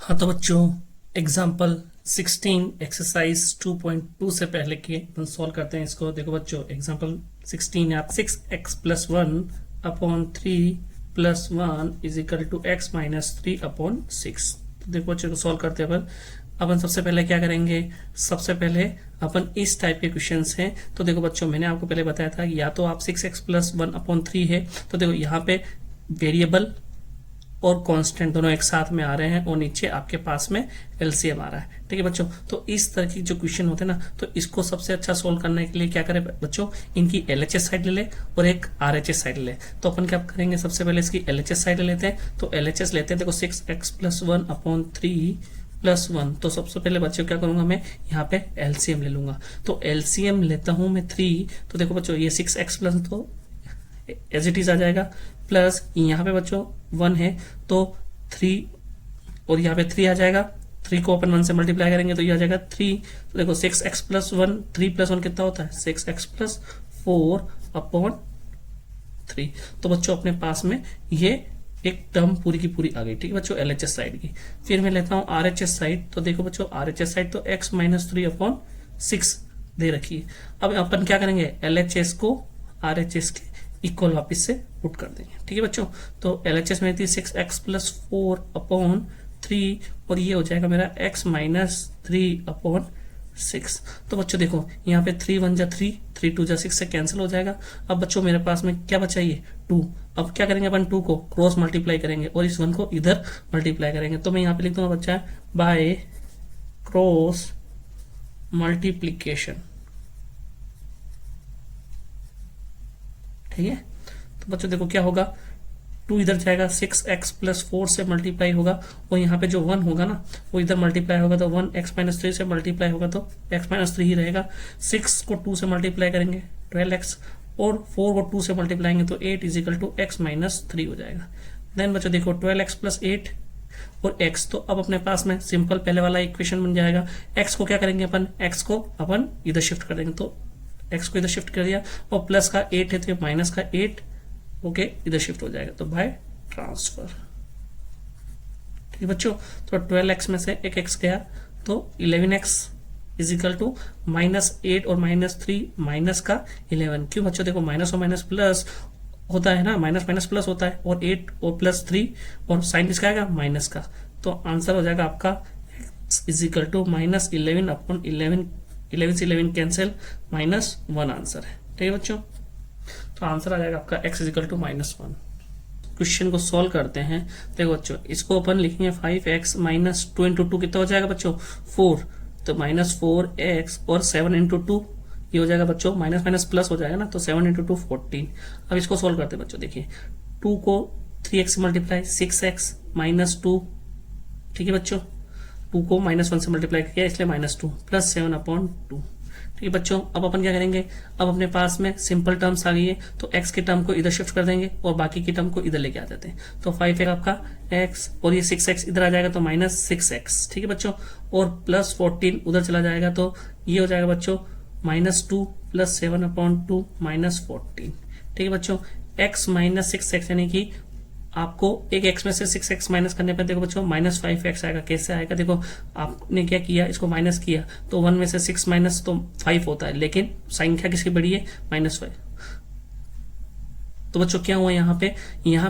हाँ तो बच्चों एग्जाम्पल 16 एक्सरसाइज 2.2 से पहले के अपन सॉल्व करते हैं इसको। देखो बच्चों एग्जाम्पल 16 आप 6x plus 1 upon 3 plus 1 is equal to x minus 3 upon 6। तो देखो बच्चों को सॉल्व करते हैं अपन सबसे पहले क्या करेंगे, सबसे पहले अपन इस टाइप के क्वेश्चंस हैं। तो देखो बच्चों मैंने आपको पहले बताया था या तो आप 6x प्लस 1 अपॉन 3 है, तो देखो यहाँ पे वेरिएबल और कांस्टेंट दोनों एक साथ में आ रहे हैं और नीचे आपके पास में एलसीएम आ रहा है। ठीक है बच्चों, तो इस तरह की जो क्वेश्चन होते हैं ना, तो इसको सबसे अच्छा सोल्व करने के लिए क्या करें बच्चों, इनकी एलएचएस साइड ले ले और एक आरएचएस साइड ले। तो अपन क्या करेंगे, सबसे पहले इसकी एलएचएस साइड ले लेते हैं। तो एलएचएस लेते हैं, देखो 6x प्लस 1 अपॉन 3 प्लस 1। तो सबसे पहले बच्चों क्या करूंगा, मैं यहाँ पे एलसीएम ले लूंगा। तो एलसीएम लेता हूं मैं 3। तो देखो बच्चों ये 6x प्लस तो एज इट इज आ जाएगा, प्लस यहाँ पे बच्चों 1 है तो 3 और यहाँ पे 3 आ जाएगा। 3 को अपन 1 से मल्टीप्लाई करेंगे तो ये आ जाएगा 3। तो देखो 6x प्लस 1, 3 प्लस 1 कितना होता है 6x प्लस 4 अपॉन 3। तो बच्चों अपने पास में ये एक टर्म पूरी की पूरी आ गई। ठीक है बच्चों एलएचएस साइड की। फिर मैं लेता हूँ आरएचएस साइड। तो देखो बच्चों आरएचएस साइड तो x माइनस 3 अपॉन 6 दे रखी है। अब अपन क्या करेंगे, एलएचएस को आरएचएस के इक्वल वापिस से पुट कर देंगे। ठीक है बच्चों, तो एलएचएस में थी 6x प्लस 4 अपॉन 3 और ये हो जाएगा मेरा x माइनस 3 अपॉन 6। तो बच्चों देखो यहाँ पे 3 1 जा 3, 3 2 जा 6 से कैंसिल हो जाएगा। अब बच्चों मेरे पास में क्या बचा, ये 2। अब क्या करेंगे अपन 2 को क्रॉस मल्टीप्लाई करेंगे और इस 1 को इधर मल्टीप्लाई करेंगे। तो मैं यहाँ पे लिख दूंगा बच्चा बाय क्रॉस मल्टीप्लीकेशन। ठीक है, तो बच्चों देखो क्या होगा, 2 इधर जाएगा, 6x प्लस 4 से मल्टीप्लाई होगा और यहाँ पे जो 1 होगा ना वो इधर मल्टीप्लाई होगा, तो 1x माइनस 3 से मल्टीप्लाई होगा तो x माइनस 3 ही रहेगा। 6 को 2 से मल्टीप्लाई करेंगे 12x और 4 को 2 से मल्टीप्लाई तो 8 is equal to x minus 3 हो जाएगा। देन बच्चों देखो 12x प्लस 8 और x, तो अब अपने पास में सिंपल पहले वाला इक्वेशन बन जाएगा। x को क्या करेंगे अपन, x को अपन इधर शिफ्ट कर देंगे, तो x को इधर शिफ्ट कर दिया और प्लस का 8 है तो माइनस का 8 ओके इधर शिफ्ट हो जाएगा, तो बाय ट्रांसफर। ठीक है बच्चों, तो 12x में से एक x गया तो 11x is equal to minus 8 और माइनस 3 माइनस का 11। क्यों बच्चों, देखो माइनस और माइनस प्लस होता है ना, माइनस माइनस प्लस होता है और 8 और प्लस 3 और साइन किसका आएगा माइनस का। तो आंसर हो जाएगा आपका x is equal to minus 11 upon 11 से 11 कैंसिल, माइनस 1 आंसर है। ठीक है बच्चों, तो आंसर आ जाएगा आपका x equal to minus 1। Question को सॉल्व करते हैं। देखो बच्चों इसको अपन लिखेंगे 5x माइनस 2 इंटू 2 कितना हो जाएगा बच्चों 4, तो माइनस 4x और 7 इंटू 2 ये हो जाएगा बच्चों माइनस माइनस प्लस हो जाएगा ना, तो 7 इंटू 2 14। अब इसको सॉल्व करते हैं बच्चों, देखिए 2 को 3x से मल्टीप्लाई 6x माइनस 2। ठीक है बच्चों, 2 को माइनस 1 से मल्टीप्लाई किया इसलिए माइनस 2 प्लस 7 अपॉन 2। ठीक है बच्चों, अब अपन क्या करेंगे, अब अपने पास में सिंपल टर्म्स आ गई है तो x के टर्म को इधर शिफ्ट कर देंगे और बाकी की टर्म को इधर लेके आ जाते हैं। तो 5 है आपका x और ये 6x इधर आ जाएगा तो माइनस 6x। ठीक है बच्चों, और प्लस 14 उधर चला जाएगा तो ये हो जाएगा बच्चों माइनस 2 प्लस 7 अपॉन 2 माइनस 14। ठीक है बच्चों, x माइनस 6x यानी कि आपको एक x में से 6x माइनस करने पर देखो बच्चों माइनस 5x आएगा। कैसे आएगा, देखो आपने क्या किया, इसको माइनस किया तो 1 में से 6 माइनस तो 5 होता है, लेकिन संख्या किसकी बड़ी है माइनस 5। तो बच्चों क्या हुआ यहाँ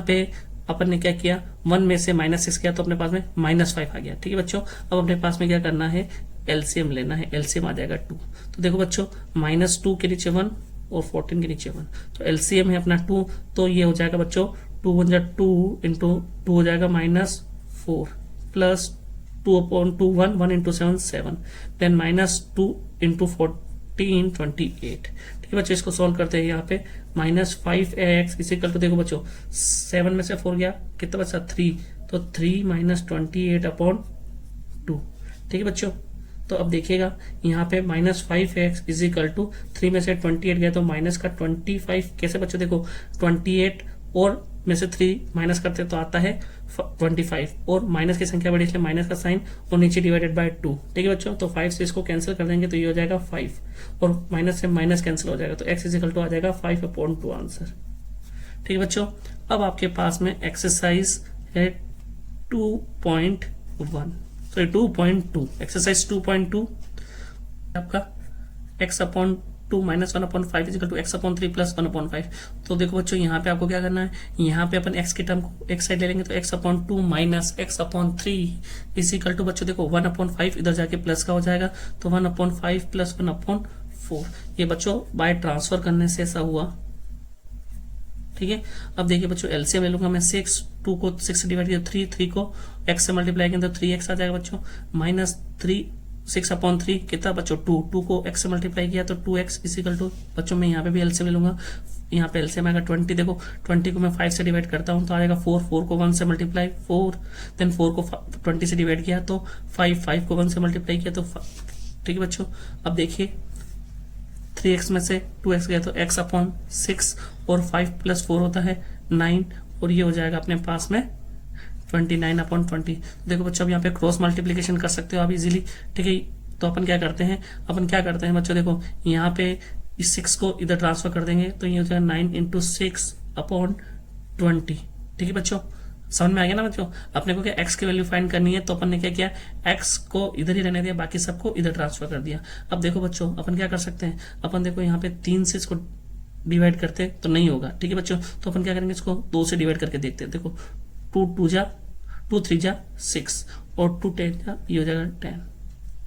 पे अपन ने क्या किया, 1 में से माइनस 6 किया तो अपने पास में माइनस 5 आ गया। ठीक है बच्चों, अब अपने पास में क्या करना है, एलसीएम लेना है। एलसीएम आ जाएगा 2। तो देखो बच्चों माइनस 2 के नीचे 1 और 14 के नीचे 1, तो एलसीएम है अपना 2। तो ये हो जाएगा बच्चों 2 1 जा 2 इंटू 2 हो जाएगा minus 4 plus 2 upon 2 1 into 7 7 then minus 2 into 14 28। ठीक है बच्चों, इसको सॉल्व करते हैं। यहाँ पे माइनस 5x इसी कल तो देखो बच्चों 7 में से 4 गया कितना बचा 3, तो 3 माइनस 28 अपॉन 2। ठीक है बच्चों, तो अब देखिएगा यहाँ पे minus 5x is equal to 3 में से 28 गया तो माइनस का 25। कैसे बच्चों, देखो 28 और में से 3 माइनस करते तो आता है 25 और माइनस की संख्या बड़ी इसलिए माइनस का साइन और नीचे डिवाइडेड बाय 2। ठीक है बच्चों, तो 5 से इसको कैंसिल कर देंगे तो ये हो जाएगा 5 और माइनस से माइनस कैंसिल हो जाएगा तो x इज इक्वल टू आ जाएगा 5 अपॉन 2 आंसर। ठीक है बच्चों, अब आपके पास में एक्सरसाइज है 2.1। सॉरी 2.2, एक्सरसाइज 2.2 आपका x upon 2 minus 1/5 is equal to x upon 3 plus 1/5। तो देखो बच्चों यहाँ पे आपको क्या करना है, यहाँ पे अपन x की टर्म को एक साइड ले लेंगे तो x upon 2 minus x upon 3 is equal to बच्चों देखो 1/5 इधर जाके प्लस का हो जाएगा तो 1/5 प्लस 1/4। ये बच्चों बाय ट्रांसफर करने से ऐसा हुआ, ठीक है। अब देखिए बच्चों एलसीएम ले लूंगा मैं 6, 2 को 6 से डिवाइड किया 3, 3 को x से मल्टीप्लाई किया तो 3x आ जाएगा बच्चों, माइनस 3 6/3 कितना बच्चों 2, 2 को x से मल्टीप्लाई किया तो 2x इजिकल टू बच्चों मैं यहाँ पे भी एलसीएम ले लूंगा, यहाँ पे एलसीएम आएगा 20। देखो 20 को मैं 5 से डिवाइड करता हूँ तो आ जाएगा 4, 4 को 1 से मल्टीप्लाई 4, देन 4 को 20 से डिवाइड किया तो 5, 5 को 1 से मल्टीप्लाई किया तो ठीक है बच्चों। अब देखिए 3x में से 2x गया तो x अपॉन 6 और 5 प्लस 4 होता है 9 और ये हो जाएगा अपने पास में 29/20। देखो बच्चों अब यहाँ पे क्रॉस मल्टीप्लीकेशन कर सकते हो आप इजीली, ठीक है। तो अपन क्या करते हैं बच्चों देखो यहाँ पे इस 6 को इधर ट्रांसफर कर देंगे तो ये हो जाएगा 9 × 6/20, ठीक है बच्चों। समझ में आ गया ना बच्चों। अपने को क्या x की वैल्यू फाइंड करनी है तो अपन ने क्या किया, x को इधर ही रहने दिया, बाकी सबको इधर ट्रांसफर कर दिया। अब देखो बच्चों अपन क्या कर सकते हैं, अपन देखो यहाँ पे 3 से इसको डिवाइड करते तो नहीं होगा, ठीक है बच्चों। तो अपन क्या करेंगे, इसको 2 से डिवाइड करके देखते हैं। देखो 2 2 3 जा 6 और 2 10 जा ये हो जाएगा 10,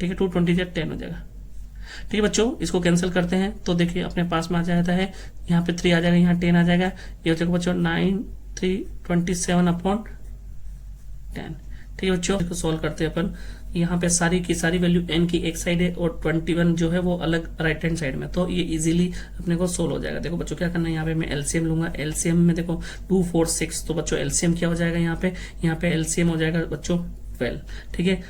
ठीक है। 2 20 जा 10 हो जाएगा, ठीक है बच्चों। इसको कैंसिल करते हैं तो देखिए अपने पास में आ जाता है, यहाँ पे 3 आ जाएगा, यहाँ 10 आ जाएगा, ये हो जाएगा बच्चों 9 3 27/10, ठीक है बच्चों। इसको सॉल्व करते हैं अपन, यहाँ पे सारी की सारी वैल्यू n की एक साइड है और 21 जो है वो अलग राइट हैंड साइड में, तो ये इजीली अपने को सोल्व हो जाएगा। देखो बच्चों क्या करना है, यहाँ पे मैं एलसीएम लूंगा, एलसीएम में देखो 2 4 6, तो बच्चों एलसीएम क्या हो जाएगा, यहाँ पे एलसीएम हो जाएगा बच्चों 12, ठीक है।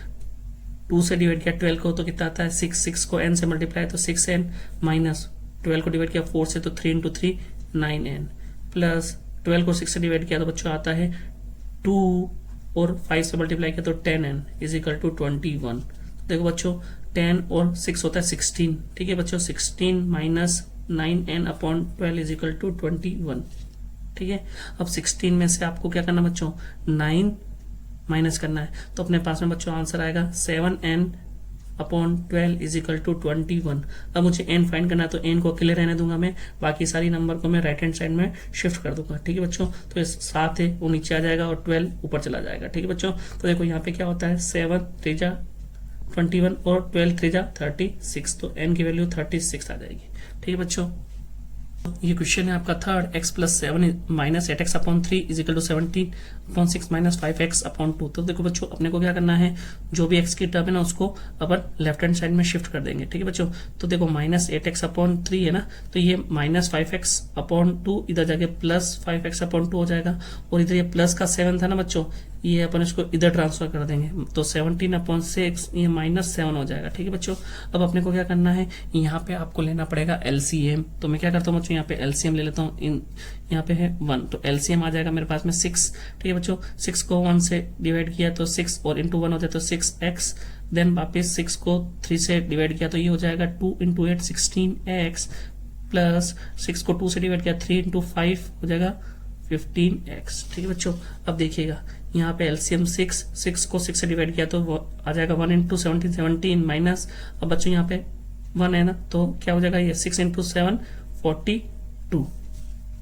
2 से डिवाइड किया 12 को तो कितना आता है 6, 6 को n से मल्टीप्लाई तो 6n माइनस 12 को डिवाइड किया 4 से तो 3 × 3 9n प्लस 12 को 6 से डिवाइड किया तो बच्चों आता है 2 और 5 से मल्टीप्लाई किया तो 10n इजिकल टू 21। देखो बच्चों 10 और 6 होता है 16, ठीक है बच्चों। 16 माइनस 9n/12 इजिकल टू 21, ठीक है। अब 16 में से आपको क्या करना बच्चों, 9 माइनस करना है तो अपने पास में बच्चों आंसर आएगा 7n/12 इजिकल टू 21। अब मुझे n फाइंड करना है तो n को अकेले रहने दूंगा मैं, बाकी सारी नंबर को मैं राइट हैंड साइड में शिफ्ट कर दूंगा, ठीक है बच्चों। तो ये 7 है वो नीचे आ जाएगा और 12 ऊपर चला जाएगा, ठीक है बच्चों। तो देखो यहाँ पे क्या होता है 7 3 जा 21 और 12 3 जा 36, तो n की वैल्यू 36 आ जाएगी, ठीक है बच्चों। ये क्वेश्चन है आपका third, x + 7 minus 8x/3 is equal to 17/6 minus 5x/2। तो देखो बच्चों अपने को क्या करना है, जो भी x की टर्म है ना उसको अपन लेफ्ट हैंड साइड में शिफ्ट कर देंगे, ठीक है बच्चों। तो देखो माइनस 8x/3 है ना, तो ये माइनस 5x/2 इधर जाके प्लस 5x/2 हो जाएगा, और इधर ये प्लस का 7 था ना बच्चों, ये अपन इसको इधर ट्रांसफर कर देंगे तो 17/6 ये -7 हो जाएगा, ठीक है बच्चों। अब अपने को क्या करना है, यहाँ पे आपको लेना पड़ेगा एलसीएम। तो मैं क्या करता हूँ बच्चों, यहाँ पे एलसीएम ले लेता हूँ, यहाँ पे है 1 तो एलसीएम आ जाएगा मेरे पास में 6, ठीक है बच्चों। 6 को 1 से डिवाइड किया तो 6 और इंटू 1 हो जाए तो 6x, देन वापिस 6 को 3 से डिवाइड किया तो ये हो जाएगा 2 × 8 16x प्लस 6 को 2 से डिवाइड किया 3 × 5 हो जाएगा 15x, ठीक है बच्चों। अब देखिएगा यहाँ पे एलसीएम 6 को 6 से डिवाइड किया तो वो आ जाएगा 1 × 17 17 माइनस, अब बच्चों यहाँ पे 1 है ना तो क्या हो जाएगा ये 6 × 7 42,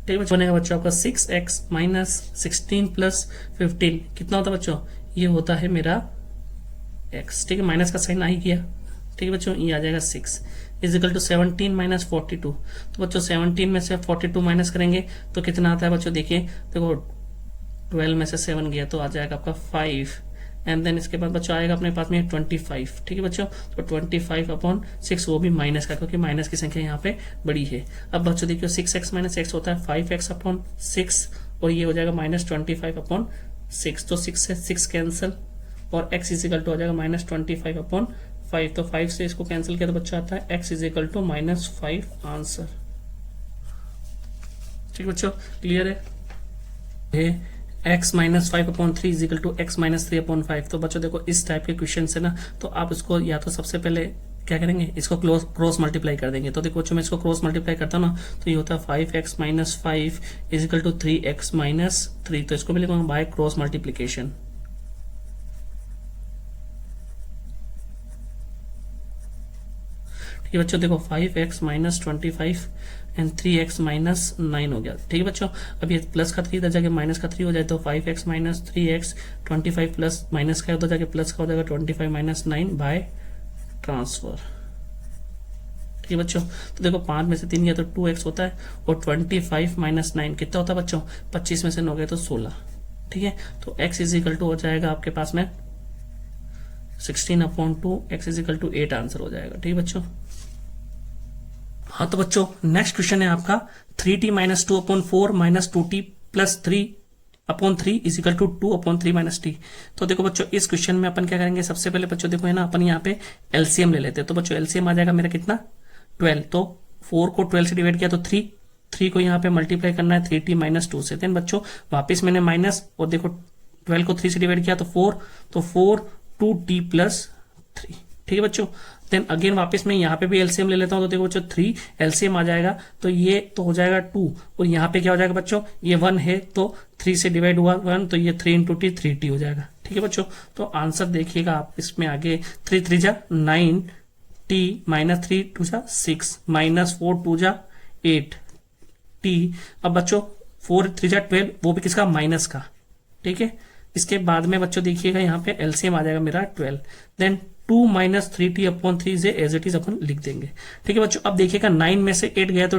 ठीक है बच्चों। बनेगा बच्चों आपका 6x माइनस 16 प्लस 15 कितना होता है बच्चों, ये होता है मेरा x, ठीक है। माइनस का साइन आ ही गया, ठीक है बच्चों। ये आ जाएगा 6 इजिकल टू 17 माइनस 42। तो बच्चों 17 में से 42 माइनस करेंगे तो कितना आता है बच्चों, देखिए देखो 12 में से 7 गया तो आ जाएगा आपका 5, एंड देन इसके बाद बच्चों आएगा अपने पास में 25, ठीक है बच्चों। तो 25/6 वो भी माइनस का, क्योंकि माइनस की संख्या यहाँ पे बड़ी है। अब बच्चों देखिए 6x माइनस x होता है 5x/6 और ये हो जाएगा -25/6, तो 6 से 6 कैंसिल और x इजिकल टू हो जाएगा -25/5, तो 5 से इसको कैंसिल किया तो बच्चा आता है x इजिकल टू -5 आंसर, ठीक है बच्चों। क्लियर है x -5/3 इजिकल टू x -3/5। तो बच्चों देखो इस टाइप के क्वेश्चन है ना, तो आप इसको या तो सबसे पहले क्या करेंगे, इसको क्रॉस मल्टीप्लाई कर देंगे। तो देखो बच्चों मैं इसको क्रॉस मल्टीप्लाई करता हूँ ना तो ये होता है 5x - 5 इजिकल टू 3x - 3, तो इसको भी लिखूंगा बाय क्रॉस मल्टीप्लीकेशन, ठीक है बच्चों, देखो 5x minus 25 and 3x minus 9 हो गया। ठीक है बच्चों, अब ये प्लस का 3 इधर जाके माइनस का 3 हो जाए तो 5x minus 3x 25 plus minus का उधर जाके प्लस का हो जाएगा 25 माइनस 9 बाय ट्रांसफर। ठीक है बच्चों, तो देखो 5 में से 3 गया तो 2x होता है और 25 माइनस 9 कितना होता है बच्चों, 25 में से 9 गए तो 16। ठीक है, तो x इज इक्वल टू हो जाएगा आपके पास में 16/2, x is equal to 8 answer हो जाएगा। ठीक है बच्चों। हाँ तो बच्चों नेक्स्ट क्वेश्चन है आपका 3t minus 2/4 minus 2t plus 3/3 is equal to 2/3 minus t. तो देखो बच्चों इस क्वेश्चन में अपन क्या करेंगे, सबसे पहले बच्चों देखो है ना, अपन यहाँ पे एलसीएम ले लेते हैं। तो बच्चों एलसीएम आ जाएगा मेरा कितना 12, तो 4 को 12 से डिवाइड किया तो 3 को यहाँ पे मल्टीप्लाई करना है 3t माइनस 2 से। देन बच्चों वापिस मैंने माइनस और देखो 12 को 3 से डिवाइड किया तो 4 2t प्लस 3। ठीक है बच्चों, देन अगेन वापस मैं यहाँ पे भी एलसीएम ले लेता हूँ। तो देखो बच्चों 3 एलसीएम आ जाएगा तो ये तो हो जाएगा 2 और यहाँ पे क्या हो जाएगा बच्चों, ये 1 है तो 3 से डिवाइड हुआ 1 तो ये 3 इंटू टी 3t हो जाएगा। ठीक है बच्चों, तो आंसर देखिएगा आप इसमें आगे 3 3 जा 9 t माइनस 3 2 जा 6 माइनस 4 2 जा 8 t। अब बच्चों 4 3 जा 12 वो भी किसका माइनस का। ठीक है, इसके बाद में बच्चों देखिएगा यहाँ पे एलसीएम आ जाएगा मेरा 12, देन 2 माइनस 3t/3 से एज इट इज अपन लिख देंगे। ठीक है बच्चों, अब देखिएगा 9 में से 8 गया तो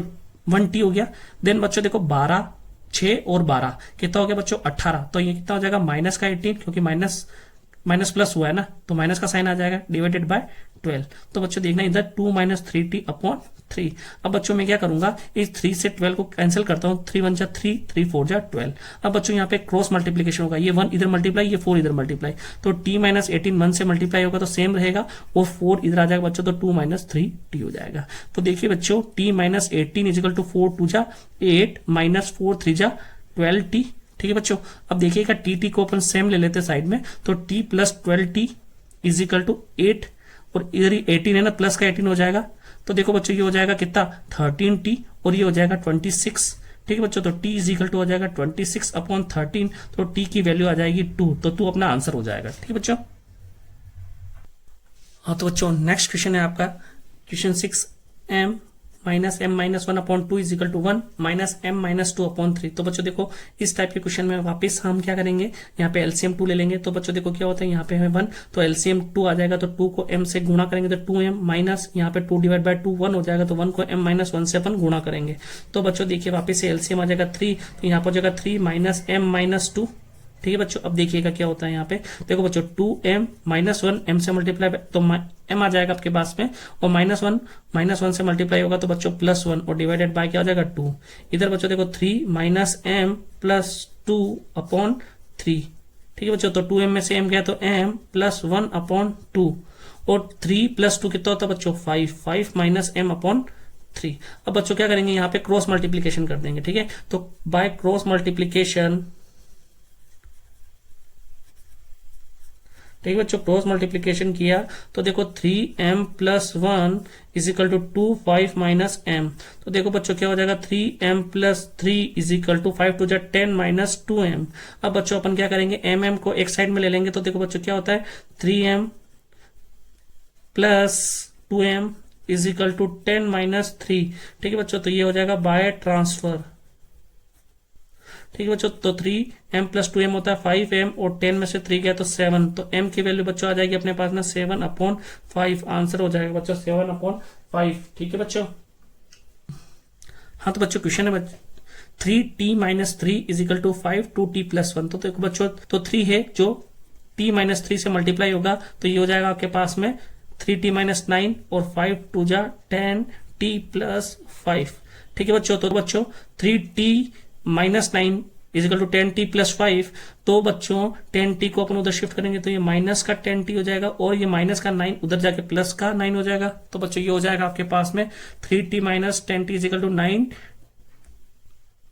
1t हो गया। देन बच्चों देखो 12 6 और 12 कितना हो गया बच्चों 18, तो ये कितना हो जाएगा माइनस का 18 क्योंकि माइनस प्लस हुआ है ना तो माइनस का साइन आ जाएगा डिवाइडेड बाय 12। तो बच्चों देखना इधर 2 माइनस 3t/3। अब बच्चों मैं क्या करूंगा, इस 3 से 12 को कैंसिल करता हूं, 3 1 जा 3 3 4 जा 12। अब बच्चों यहाँ पे क्रॉस मल्टीप्लीकेशन होगा, ये 1 इधर मल्टीप्लाई ये 4 इधर मल्टीप्लाई, तो t माइनस 18 1 से मल्टीप्लाई होगा तो सेम रहेगा और 4 इधर आ जाएगा बच्चों तो 2 माइनस 3t हो जाएगा। तो देखिए बच्चों t minus 18 is equal to 4 2 जा 8 माइनस 4 3 जा 12t। ठीक है बच्चों, अब देखिएगा टी को अपन सेम ले लेते साइड में, तो t plus 12t is equal to 8 और इधर ही 18 है ना प्लस का 18 हो जाएगा। तो देखो बच्चों ये हो जाएगा कितना 13t और ये हो जाएगा 26। ठीक है बच्चों, तो t इज इक्वल टू हो जाएगा 26/13, तो t की वैल्यू आ जाएगी 2, तो 2 अपना आंसर हो जाएगा। ठीक है बच्चों। हाँ तो बच्चों नेक्स्ट क्वेश्चन है आपका question 6 m minus m minus 1/2 is equal to 1 minus m minus 2/3। तो बच्चों देखो इस टाइप के क्वेश्चन में वापस हम क्या करेंगे, यहाँ पे एलसीएम 2 ले लेंगे। तो बच्चों देखो क्या होता है, यहाँ पे है 1 तो एलसीएम 2 आ जाएगा, तो 2 को m से गुणा करेंगे तो 2m माइनस यहाँ पे 2 डिवाइड बाय 2 1 हो जाएगा, तो 1 को m माइनस 1 से अपन गुणा करेंगे। तो बच्चों देखिए वापस से एलसीएम आ जाएगा 3, तो यहाँ पर हो जाएगा 3 माइनस m माइनस 2। ठीक है बच्चों, अब देखिएगा क्या होता है यहाँ पे, देखो बच्चों 2m माइनस 1 m से मल्टीप्लाई तो m आ जाएगा आपके पास में और माइनस 1 से मल्टीप्लाई होगा तो बच्चों प्लस 1 और डिवाइडेड बाय क्या हो जाएगा 2। इधर बच्चों देखो 3 माइनस m प्लस 2/3। ठीक है बच्चों, तो 2m में से m गया तो m प्लस 1/2 और 3 प्लस 2 कितना होता है बच्चों 5 माइनस m/3। अब बच्चों क्या करेंगे, यहाँ पे क्रॉस मल्टीप्लीकेशन कर देंगे। ठीक है, तो बाय क्रॉस मल्टीप्लीकेशन, ठीक है बच्चों, क्रॉस मल्टीप्लीकेशन किया तो देखो 3m plus 1 is equal to 2 5 minus m। तो देखो बच्चों क्या हो जाएगा 3m plus 3 is equal to 5 two जा 10 माइनस 2m। अब बच्चों अपन क्या करेंगे, m को एक साइड में ले लेंगे। तो देखो बच्चों क्या होता है 3m plus 2m is equal to 10 minus 3। ठीक है बच्चों, तो ये हो जाएगा बाय ट्रांसफर। ठीक है बच्चों, तो 3m प्लस 2m होता है 5m और 10 में से 3 गया तो 7, तो m की वैल्यू बच्चों आ जाएगी अपने पास में 7/5। आंसर हो जाएगा बच्चों 7/5। ठीक है बच्चों। हाँ तो बच्चों क्वेश्चन है 3t minus 3 is equal to 5 2t plus 1। तो देखो बच्चों तो 3 है जो t माइनस 3 से मल्टीप्लाई होगा तो ये हो जाएगा आपके पास में 3t माइनस 9 और 5 2 जा 10t प्लस 5। ठीक है बच्चों, तो बच्चों 3t minus 9 is equal to 10t plus 5। तो बच्चों 10t को अपन उधर शिफ्ट करेंगे तो ये माइनस का 10t हो जाएगा और ये माइनस का 9 उधर जाके प्लस का 9 हो जाएगा। तो बच्चों ये हो जाएगा आपके पास में 3t minus 10t is equal to 9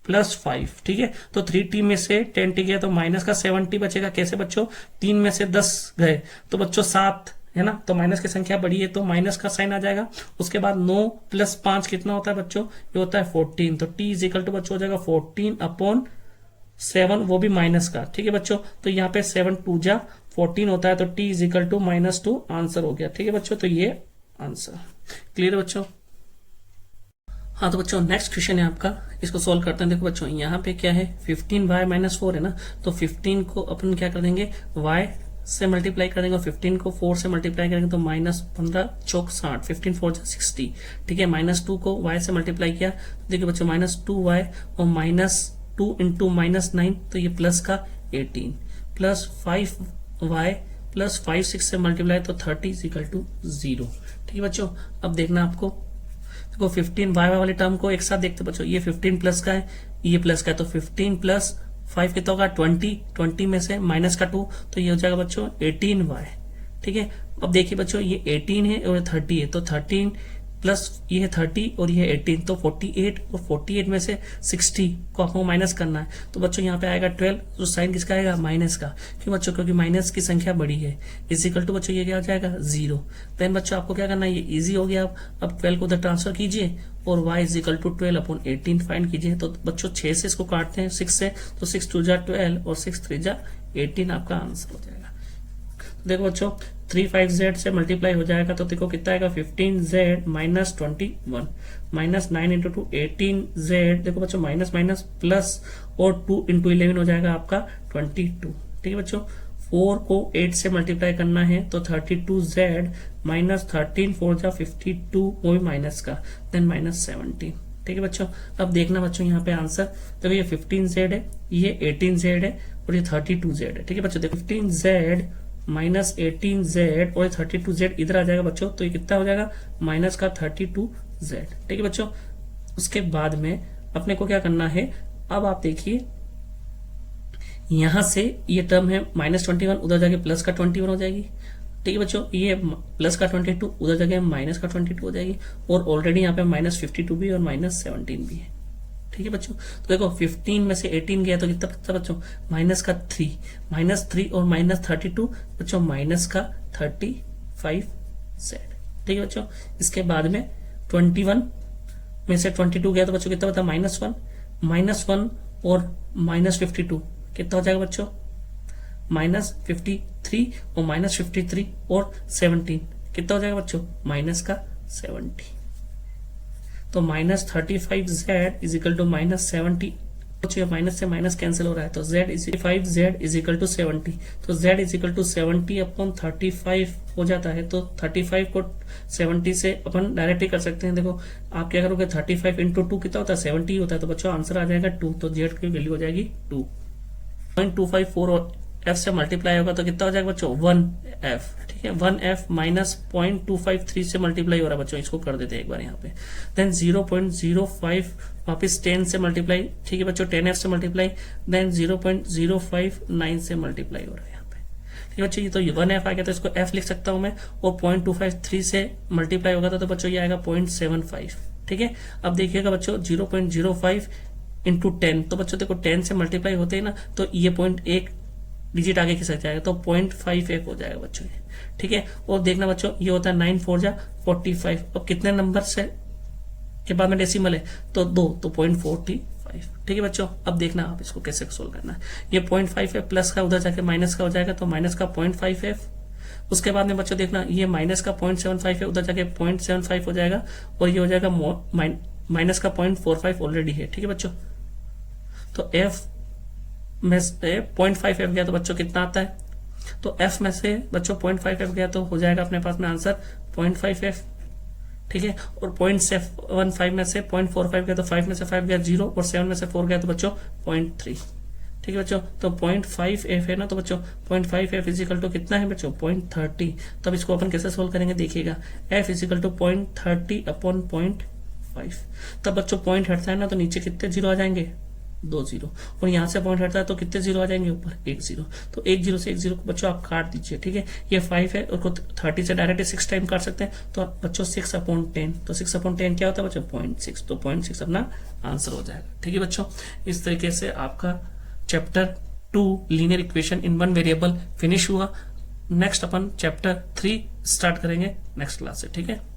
plus 5। ठीक है, तो 3t में से 10t गया तो माइनस का 7t बचेगा। कैसे बच्चों, 3 में से 10 गए तो बच्चों 7 है ना, तो माइनस की संख्या बड़ी है तो माइनस का साइन आ जाएगा। उसके बाद 9 प्लस 5 कितना होता है बच्चों, ये होता है 14। तो t इज इक्वल टू बच्चों हो जाएगा 14/7, वो भी माइनस का। ठीक है बच्चों, तो यहाँ पे 7 2 जा 14 होता है तो t is equal to -2 answer हो गया। ठीक है बच्चों, तो ये आंसर। क्लियर है बच्चों? हाँ तो बच्चों नेक्स्ट क्वेश्चन है आपका, इसको सॉल्व करते हैं। देखो बच्चों यहाँ पे क्या है, 15y-4 है ना, तो 15 को अपन क्या कर देंगे, y से मल्टीप्लाई कर देंगे और 15 को 4 से मल्टीप्लाई करेंगे तो -15 चौक 60, 15 4 60। ठीक है, -2 को y से मल्टीप्लाई किया, देखिए बच्चों -2y और -2 इंटू -9, तो ये प्लस का 18 प्लस 5y प्लस 5 6 से मल्टीप्लाई तो 30 = 0। ठीक है बच्चों, अब देखना आपको, देखो 15y वाले टर्म को एक साथ देखते बच्चों, ये 15 प्लस का है, ये प्लस का है, तो 15 प्लस 5 कितना होगा 20 में से माइनस का 2, तो ये हो जाएगा बच्चों 18y। ठीक है, अब देखिए बच्चों ये 18 है और 30 है, तो 13 प्लस ये है 30 और ये 18, तो 48 और 48 में से 60 को आपको माइनस करना है, तो बच्चों यहाँ पे आएगा 12, तो साइन किसका आएगा, माइनस का। क्यों बच्चों, क्योंकि माइनस की संख्या बड़ी है, इक्वल टू बच्चों ये क्या हो जाएगा 0। देन बच्चों आपको क्या करना है, ये इजी हो गया। अब 12 को उधर ट्रांसफर कीजिए और y = 12/18 फाइंड कीजिए। तो बच्चों 6 से इसको काटते हैं 6 से, तो 6 2 = 12 और 6 3 = 18 आपका आंसर हो जाएगा। देखो बच्चों 35z से मल्टीप्लाई हो जाएगा, तो देखो कितना आएगा 15z माइनस 21 माइनस 9 × 2 18z। देखो बच्चों माइनस माइनस प्लस और 2 × 11 हो जाएगा आपका 22। ठीक है बच्चों, 4 को 8 से मल्टीप्लाई करना है तो 32z माइनस 13 4 = 52, वो भी माइनस का, देन -17। ठीक है बच्चों, अब देखना बच्चों यहाँ पे आंसर, देखो ये 15z है, ये 18z है और ये 32z है। ठीक है बच्चों, देखो 15z माइनस 18z और 32z इधर आ जाएगा बच्चों, तो ये कितना हो जाएगा माइनस का 32z। ठीक है बच्चों, उसके बाद में अपने को क्या करना है, अब आप देखिए यहां से ये टर्म है -21, उधर जाके प्लस का 21 हो जाएगी। ठीक है बच्चों, ये प्लस का 22 उधर जगह माइनस का 22 हो जाएगी, और ऑलरेडी यहाँ पे -52 भी और -17 भी है। ठीक है बच्चों, तो देखो 15 में से 18 गया तो कितना बचा बच्चों, -3 -3 और -32 बच्चों माइनस का 35z। ठीक है बच्चों, इसके बाद में 21 में से 22 गया तो बच्चों कितना बता, -1 और -52 कितना हो जाएगा बच्चों, -53 और -53 और 17 कितना हो जाएगा बच्चों, माइनस का 70। तो -35z = -70, माइनस से माइनस कैंसिल हो रहा है, तो z 70, तो z = 70/35 हो जाता है। तो 35 को 70 से अपन डायरेक्ट ही कर सकते हैं। देखो आप क्या करोगे, 35 × 2 कितना होता है, 70 होता है, तो बच्चों आंसर आ जाएगा 2, तो z की वैल्यू हो जाएगी 2। 0.254 और f से मल्टीप्लाई होगा तो कितना हो जाएगा बच्चों, 1f। ठीक है, 1f माइनस 0.253 से मल्टीप्लाई हो रहा है बच्चों, इसको कर देते हैं एक बार यहाँ पे। देन 0.05 वापस 10 से मल्टीप्लाई, ठीक है बच्चों 10f से मल्टीप्लाई, देन 0.059 से मल्टीप्लाई हो रहा है यहाँ पे। ठीक है बच्चों, ये तो 1f आ गया तो इसको f लिख सकता हूँ मैं, और 0.253 से मल्टीप्लाई होगा तो बच्चों ये आएगा 0.75। ठीक है, अब देखिएगा बच्चों 0.05 × 10, तो बच्चों देखो 10 से मल्टीप्लाई होते हैं ना, तो ये 0.1 डिजिट आगे खिसक जाएगा, तो 0.5f हो जाएगा बच्चों ये। ठीक है, और देखना बच्चों ये होता है 9 4 = 45, अब कितने नंबर से के बाद में डेसिमल है, तो 2, तो 0.45। ठीक है बच्चों, अब देखना आप इसको कैसे सोल्व करना है। ये 0.5f प्लस का उधर जाके माइनस का हो जाएगा, तो माइनस का 0.5f। उसके बाद में बच्चों देखना ये माइनस का 0.75 है, उधर जाके 0.75 हो जाएगा, और ये हो जाएगा माइनस का 0.45 ऑलरेडी है। ठीक है बच्चों, तो f में से 0.5f गया तो बच्चों कितना आता है, तो f में से बच्चों 0.5f गया तो हो जाएगा अपने पास में आंसर 0.5f। ठीक है, और 0.75 में से 0.45 गया तो 5 में से 5 गया 0, और 7 में से 4 गया तो बच्चों 0.3। ठीक है बच्चों, तो 0.5f है ना, तो बच्चों 0.5f = कितना है बच्चों, 0.30। तब इसको अपन कैसे सोल्व करेंगे देखिएगा, f = 0.30/0.5। तब बच्चों पॉइंट हटता है ना, तो नीचे कितने जीरो आ जाएंगे, 2 0, और यहाँ से पॉइंट हटता है तो कितने जीरो आ जाएंगे, ऊपर 1 0। तो 1 0 से 1 0 को बच्चों आप काट दीजिए। ठीक है, ये 5 है और 30 से डायरेक्ट 6 टाइम काट सकते हैं, तो बच्चों 6/10, तो 6/10 क्या होता है बच्चों, 0.6, तो 0.6 अपना आंसर हो जाएगा। ठीक है बच्चों, इस तरीके से आपका chapter 2 linear equation in 1 variable finish हुआ। नेक्स्ट अपन चैप्टर 3 स्टार्ट करेंगे नेक्स्ट क्लास से। ठीक है।